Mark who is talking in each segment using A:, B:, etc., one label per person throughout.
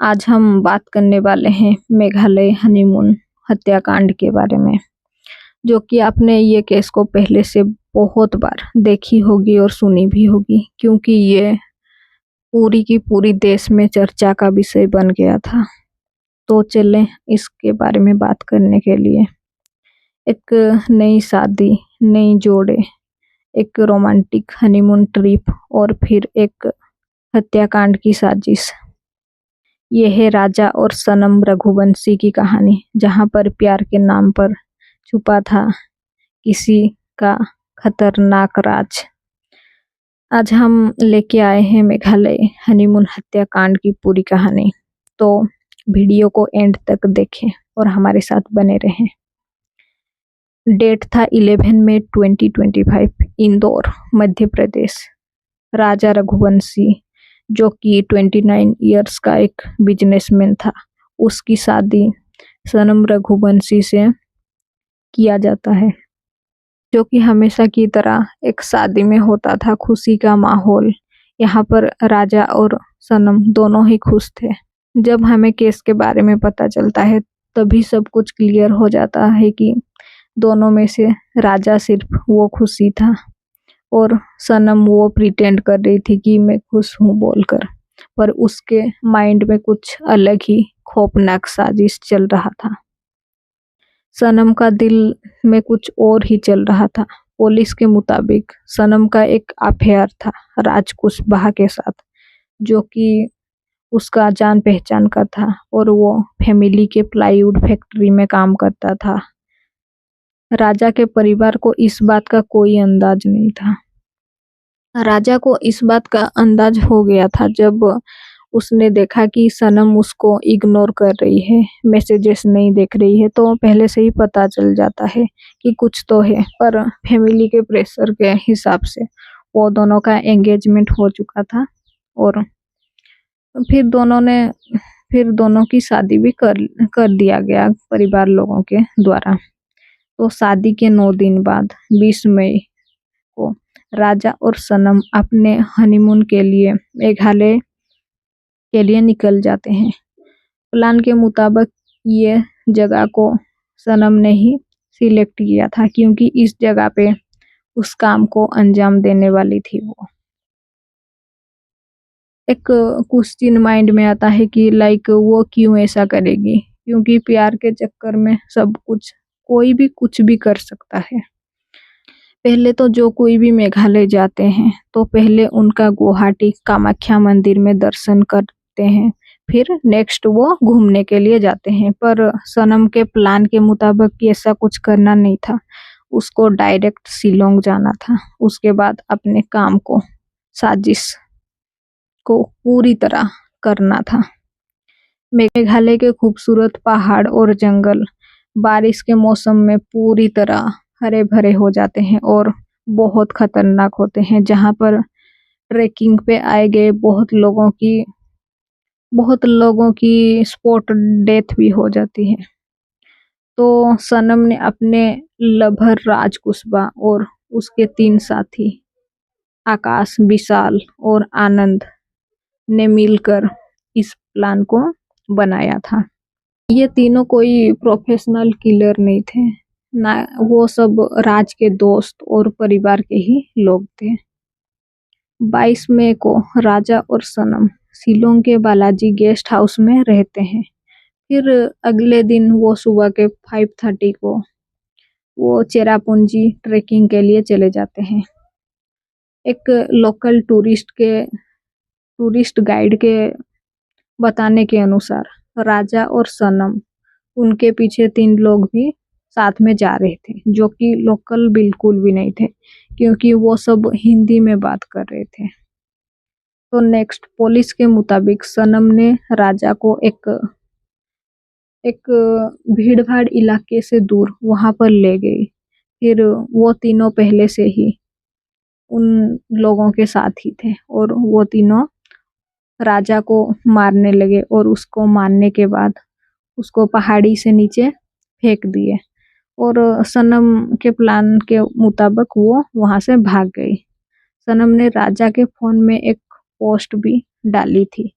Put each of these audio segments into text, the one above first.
A: आज हम बात करने वाले हैं मेघालय हनीमून हत्याकांड के बारे में, जो कि आपने ये केस को पहले से बहुत बार देखी होगी और सुनी भी होगी, क्योंकि ये पूरी की पूरी देश में चर्चा का विषय बन गया था। तो चलें इसके बारे में बात करने के लिए। एक नई शादी, नई जोड़े, एक रोमांटिक हनीमून ट्रिप और फिर एक हत्याकांड की साजिश। ये है राजा और सनम रघुवंशी की कहानी, जहाँ पर प्यार के नाम पर छुपा था किसी का खतरनाक राज। आज हम लेके आए हैं मेघालय हनीमून हत्याकांड की पूरी कहानी। तो वीडियो को एंड तक देखें और हमारे साथ बने रहें। डेट था 11 मई 2025, इंदौर, मध्य प्रदेश। राजा रघुवंशी, जो कि 29 इयर्स का एक बिजनेसमैन था, उसकी शादी सनम रघुवंशी से किया जाता है, जो कि हमेशा की तरह एक शादी में होता था। खुशी का माहौल। यहाँ पर राजा और सनम दोनों ही खुश थे। जब हमें केस के बारे में पता चलता है तभी सब कुछ क्लियर हो जाता है कि दोनों में से राजा सिर्फ वो खुशी था और सनम वो प्रिटेंड कर रही थी कि मैं खुश हूँ बोलकर, पर उसके माइंड में कुछ अलग ही खौफनाक साजिश चल रहा था। सनम का दिल में कुछ और ही चल रहा था। पुलिस के मुताबिक सनम का एक अफेयर था राज कुशवाहा के साथ, जो कि उसका जान पहचान का था और वो फैमिली के प्लाईवुड फैक्ट्री में काम करता था। राजा के परिवार को इस बात का कोई अंदाज नहीं था। राजा को इस बात का अंदाज हो गया था जब उसने देखा कि सनम उसको इग्नोर कर रही है, मैसेजेस नहीं देख रही है। तो पहले से ही पता चल जाता है कि कुछ तो है, पर फैमिली के प्रेशर के हिसाब से वो दोनों का एंगेजमेंट हो चुका था और फिर दोनों की शादी भी कर दिया गया परिवार लोगों के द्वारा। तो शादी के 9 दिन बाद 20 मई को राजा और सनम अपने हनीमून के लिए मेघालय के लिए निकल जाते हैं। प्लान के मुताबिक ये जगह को सनम ने ही सिलेक्ट किया था, क्योंकि इस जगह पे उस काम को अंजाम देने वाली थी वो। एक क्वेश्चन माइंड में आता है कि वो क्यों ऐसा करेगी, क्योंकि प्यार के चक्कर में सब कुछ, कोई भी कुछ भी कर सकता है। पहले तो जो कोई भी मेघालय जाते हैं तो पहले उनका गुवाहाटी कामाख्या मंदिर में दर्शन करते हैं, फिर नेक्स्ट वो घूमने के लिए जाते हैं। पर सनम के प्लान के मुताबिक ऐसा कुछ करना नहीं था। उसको डायरेक्ट शिलोंग जाना था, उसके बाद अपने काम को, साजिश को पूरी तरह करना था। मेघालय के खूबसूरत पहाड़ और जंगल बारिश के मौसम में पूरी तरह हरे भरे हो जाते हैं और बहुत खतरनाक होते हैं, जहाँ पर ट्रेकिंग पे आए गए बहुत लोगों की स्पॉट डेथ भी हो जाती है। तो सनम ने अपने लवर राज कुशवाहा और उसके 3 साथी आकाश, विशाल और आनंद ने मिलकर इस प्लान को बनाया था। ये तीनों कोई प्रोफेशनल किलर नहीं थे ना, वो सब राज के दोस्त और परिवार के ही लोग थे। 22 मई को राजा और सनम शिलोंग के बालाजी गेस्ट हाउस में रहते हैं। फिर अगले दिन वो सुबह के 5:30 को वो चेरापूंजी ट्रेकिंग के लिए चले जाते हैं। एक लोकल टूरिस्ट गाइड के बताने के अनुसार राजा और सनम, उनके पीछे 3 लोग भी साथ में जा रहे थे, जो कि लोकल बिल्कुल भी नहीं थे, क्योंकि वो सब हिंदी में बात कर रहे थे। तो नेक्स्ट, पुलिस के मुताबिक सनम ने राजा को एक भीड़-भाड़ इलाके से दूर वहां पर ले गई। फिर वो तीनों पहले से ही उन लोगों के साथ ही थे और वो तीनों राजा को मारने लगे और उसको मारने के बाद उसको पहाड़ी से नीचे फेंक दिए और सनम के प्लान के मुताबिक वो वहां से भाग गई। सनम ने राजा के फोन में एक पोस्ट भी डाली थी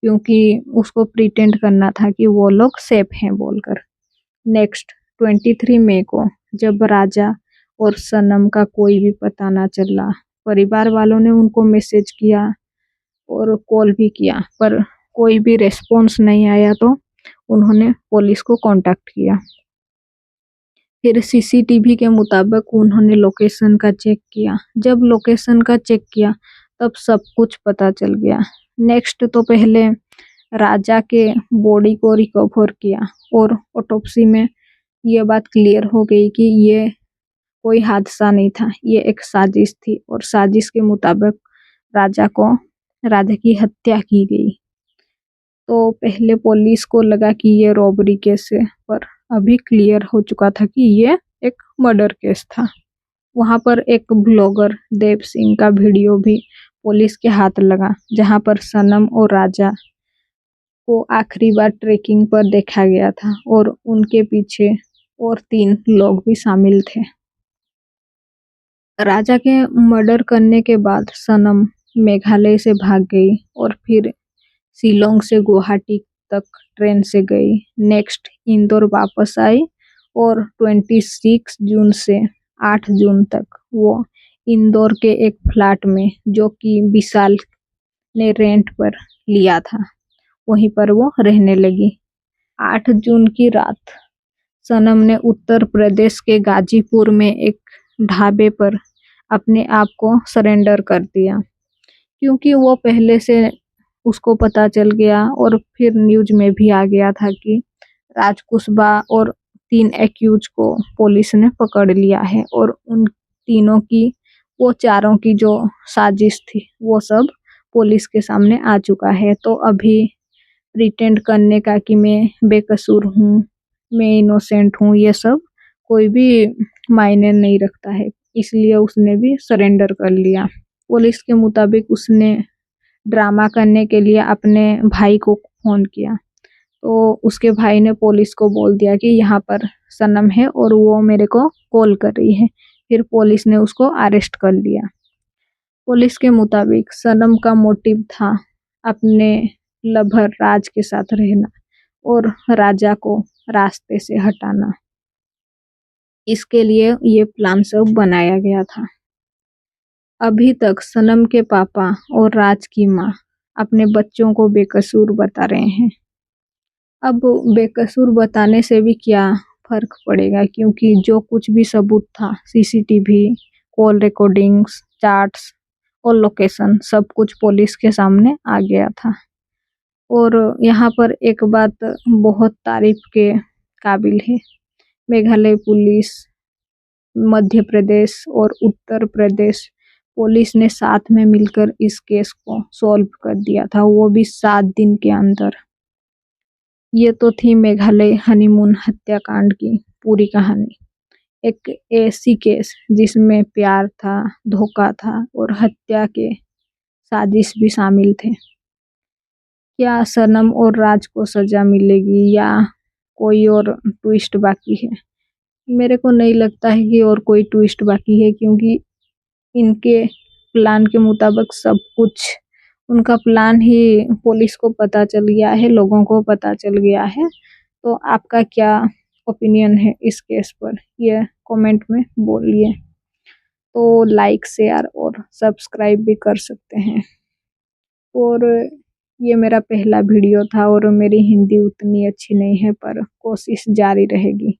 A: क्योंकि उसको प्रिटेंड करना था कि वो लोग सेफ हैं बोलकर। नेक्स्ट 23 मई को जब राजा और सनम का कोई भी पता ना चला, परिवार वालों ने उनको मैसेज किया और कॉल भी किया, पर कोई भी रेस्पॉन्स नहीं आया, तो उन्होंने पुलिस को कांटेक्ट किया। फिर सीसीटीवी के मुताबिक उन्होंने लोकेशन का चेक किया। जब लोकेशन का चेक किया तब सब कुछ पता चल गया। नेक्स्ट तो पहले राजा के बॉडी को रिकवर किया और ऑटोप्सी में ये बात क्लियर हो गई कि ये कोई हादसा नहीं था, ये एक साजिश थी और साजिश के मुताबिक राजा की हत्या की गई। तो पहले पुलिस को लगा कि ये रॉबरी केस है, पर अभी क्लियर हो चुका था कि ये एक मर्डर केस था। वहां पर एक ब्लॉगर देव सिंह का वीडियो भी पुलिस के हाथ लगा, जहां पर सनम और राजा को आखिरी बार ट्रेकिंग पर देखा गया था और उनके पीछे और 3 लोग भी शामिल थे। राजा के मर्डर करने के बाद सनम मेघालय से भाग गई और फिर शिलोंग से गुवाहाटी तक ट्रेन से गई। नेक्स्ट इंदौर वापस आई और 26 जून से 8 जून तक वो इंदौर के एक फ्लैट में, जो कि विशाल ने रेंट पर लिया था, वहीं पर वो रहने लगी। 8 जून की रात सनम ने उत्तर प्रदेश के गाजीपुर में एक ढाबे पर अपने आप को सरेंडर कर दिया, क्योंकि वो पहले से उसको पता चल गया और फिर न्यूज में भी आ गया था कि राज कुशवाहा और 3 एक्यूज को पुलिस ने पकड़ लिया है और उन तीनों की, वो चारों की जो साजिश थी वो सब पुलिस के सामने आ चुका है। तो अभी प्रिटेंड करने का कि मैं बेकसूर हूँ, मैं इनोसेंट हूँ, ये सब कोई भी मायने नहीं रखता है, इसलिए उसने भी सरेंडर कर लिया। पुलिस के मुताबिक उसने ड्रामा करने के लिए अपने भाई को फोन किया, तो उसके भाई ने पुलिस को बोल दिया कि यहाँ पर सनम है और वो मेरे को कॉल कर रही है। फिर पुलिस ने उसको अरेस्ट कर लिया। पुलिस के मुताबिक सनम का मोटिव था अपने लवर राज के साथ रहना और राजा को रास्ते से हटाना। इसके लिए ये प्लान सब बनाया गया था। अभी तक सनम के पापा और राज की माँ अपने बच्चों को बेकसूर बता रहे हैं। अब बेकसूर बताने से भी क्या फर्क पड़ेगा, क्योंकि जो कुछ भी सबूत था, सीसीटीवी, कॉल रिकॉर्डिंग्स, चार्ट्स और लोकेशन, सब कुछ पुलिस के सामने आ गया था। और यहाँ पर एक बात बहुत तारीफ के काबिल है, मेघालय पुलिस, मध्य प्रदेश और उत्तर प्रदेश पुलिस ने साथ में मिलकर इस केस को सॉल्व कर दिया था, वो भी 7 दिन के अंदर। ये तो थी मेघालय हनीमून हत्याकांड की पूरी कहानी। एक ऐसी केस जिसमें प्यार था, धोखा था और हत्या के साजिश भी शामिल थे। क्या सनम और राज को सजा मिलेगी या कोई और ट्विस्ट बाकी है? मेरे को नहीं लगता है कि और कोई ट्विस्ट बाकी है, क्योंकि इनके प्लान के मुताबिक सब कुछ, उनका प्लान ही पुलिस को पता चल गया है, लोगों को पता चल गया है। तो आपका क्या ओपिनियन है इस केस पर, ये कमेंट में बोलिए। तो लाइक, शेयर और सब्सक्राइब भी कर सकते हैं। और ये मेरा पहला वीडियो था और मेरी हिंदी उतनी अच्छी नहीं है, पर कोशिश जारी रहेगी।